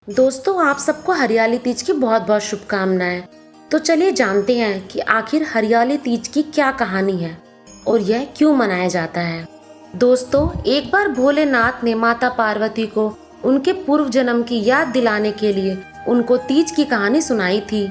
दोस्तों, आप सबको हरियाली तीज की बहुत बहुत शुभकामनाएं। तो चलिए जानते हैं कि आखिर हरियाली तीज की क्या कहानी है और यह क्यों मनाया जाता है। दोस्तों, एक बार भोलेनाथ ने माता पार्वती को उनके पूर्व जन्म की याद दिलाने के लिए उनको तीज की कहानी सुनाई थी।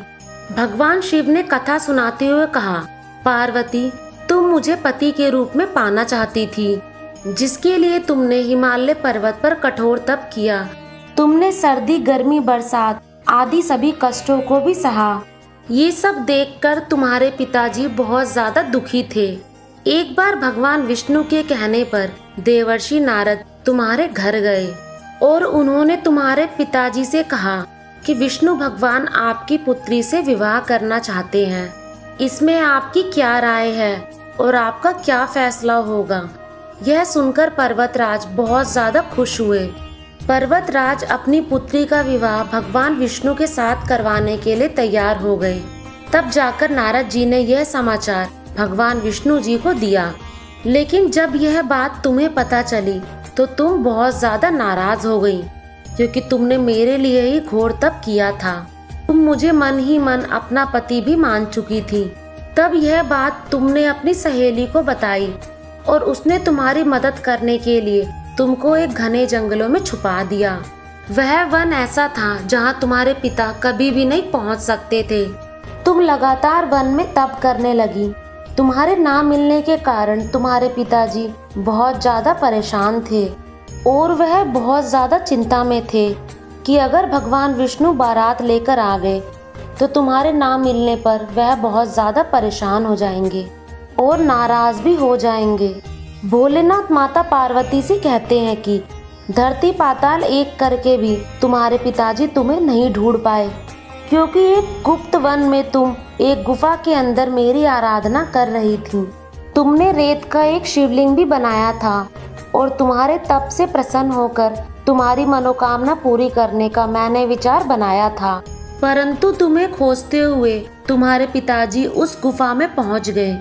भगवान शिव ने कथा सुनाते हुए कहा, पार्वती, तुम मुझे पति के रूप में पाना चाहती थी, जिसके लिए तुमने हिमालय पर्वत पर कठोर तप किया। तुमने सर्दी, गर्मी, बरसात आदि सभी कष्टों को भी सहा। ये सब देखकर तुम्हारे पिताजी बहुत ज्यादा दुखी थे। एक बार भगवान विष्णु के कहने पर देवर्षि नारद तुम्हारे घर गए और उन्होंने तुम्हारे पिताजी से कहा कि विष्णु भगवान आपकी पुत्री से विवाह करना चाहते हैं। इसमें आपकी क्या राय है और आपका क्या फैसला होगा। यह सुनकर पर्वतराज बहुत ज्यादा खुश हुए। पर्वतराज अपनी पुत्री का विवाह भगवान विष्णु के साथ करवाने के लिए तैयार हो गए। तब जाकर नारद जी ने यह समाचार भगवान विष्णु जी को दिया। लेकिन जब यह बात तुम्हें पता चली तो तुम बहुत ज्यादा नाराज हो गई, क्योंकि तुमने मेरे लिए ही घोर तप किया था। तुम मुझे मन ही मन अपना पति भी मान चुकी थी। तब यह बात तुमने अपनी सहेली को बताई और उसने तुम्हारी मदद करने के लिए तुमको एक घने जंगलों में छुपा दिया। वह वन ऐसा था जहाँ तुम्हारे पिता कभी भी नहीं पहुँच सकते थे। तुम लगातार वन में तप करने लगी। तुम्हारे ना मिलने के कारण तुम्हारे पिताजी बहुत ज्यादा परेशान थे और वह बहुत ज्यादा चिंता में थे कि अगर भगवान विष्णु बारात लेकर आ गए तो तुम्हारे ना मिलने पर वह बहुत ज्यादा परेशान हो जाएंगे और नाराज भी हो जाएंगे। भोलेनाथ माता पार्वती से कहते हैं कि धरती पाताल एक करके भी तुम्हारे पिताजी तुम्हें नहीं ढूंढ पाए, क्योंकि एक गुप्त वन में तुम एक गुफा के अंदर मेरी आराधना कर रही थी। तुमने रेत का एक शिवलिंग भी बनाया था और तुम्हारे तप से प्रसन्न होकर तुम्हारी मनोकामना पूरी करने का मैंने विचार बनाया था। परंतु तुम्हें खोजते हुए तुम्हारे पिताजी उस गुफा में पहुंच गए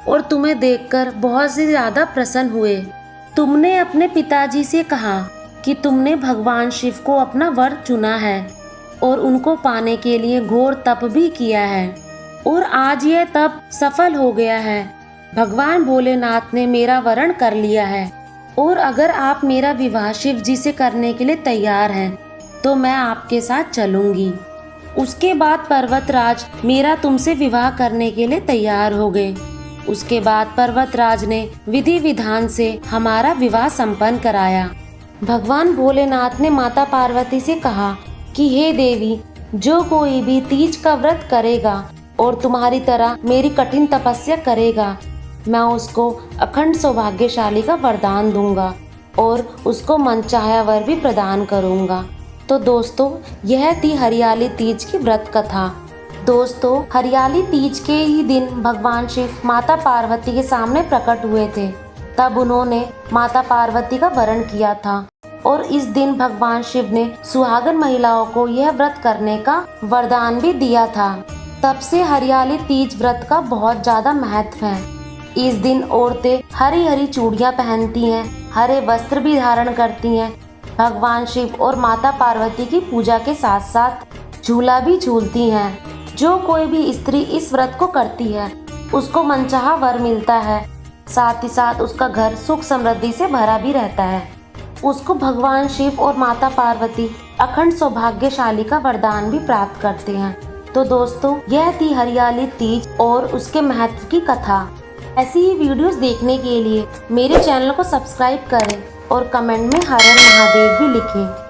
और तुम्हें देखकर बहुत से ज्यादा प्रसन्न हुए। तुमने अपने पिताजी से कहा कि तुमने भगवान शिव को अपना वर चुना है और उनको पाने के लिए घोर तप भी किया है और आज यह तप सफल हो गया है। भगवान भोलेनाथ ने मेरा वरण कर लिया है और अगर आप मेरा विवाह शिव जी से करने के लिए तैयार हैं तो मैं आपके साथ चलूंगी। उसके बाद पर्वतराज मेरा तुमसे विवाह करने के लिए तैयार हो गए। उसके बाद पर्वतराज ने विधि विधान से हमारा विवाह संपन्न कराया। भगवान भोलेनाथ ने माता पार्वती से कहा कि हे देवी, जो कोई भी तीज का व्रत करेगा और तुम्हारी तरह मेरी कठिन तपस्या करेगा, मैं उसको अखंड सौभाग्यशाली का वरदान दूंगा और उसको मनचाहा वर भी प्रदान करूंगा। तो दोस्तों, यह थी हरियाली तीज की व्रत कथा। दोस्तों, हरियाली तीज के ही दिन भगवान शिव माता पार्वती के सामने प्रकट हुए थे। तब उन्होंने माता पार्वती का वरण किया था और इस दिन भगवान शिव ने सुहागन महिलाओं को यह व्रत करने का वरदान भी दिया था। तब से हरियाली तीज व्रत का बहुत ज्यादा महत्व है। इस दिन औरतें हरी हरी चूड़ियाँ पहनती हैं, हरे वस्त्र भी धारण करती हैं। भगवान शिव और माता पार्वती की पूजा के साथ साथ झूला भी झूलती हैं। जो कोई भी स्त्री इस व्रत को करती है उसको मनचाहा वर मिलता है, साथ ही साथ उसका घर सुख समृद्धि से भरा भी रहता है। उसको भगवान शिव और माता पार्वती अखंड सौभाग्यशाली का वरदान भी प्राप्त करते हैं। तो दोस्तों, यह थी हरियाली तीज और उसके महत्व की कथा। ऐसी ही वीडियोस देखने के लिए मेरे चैनल को सब्सक्राइब करें और कमेंट में हर हर महादेव भी लिखें।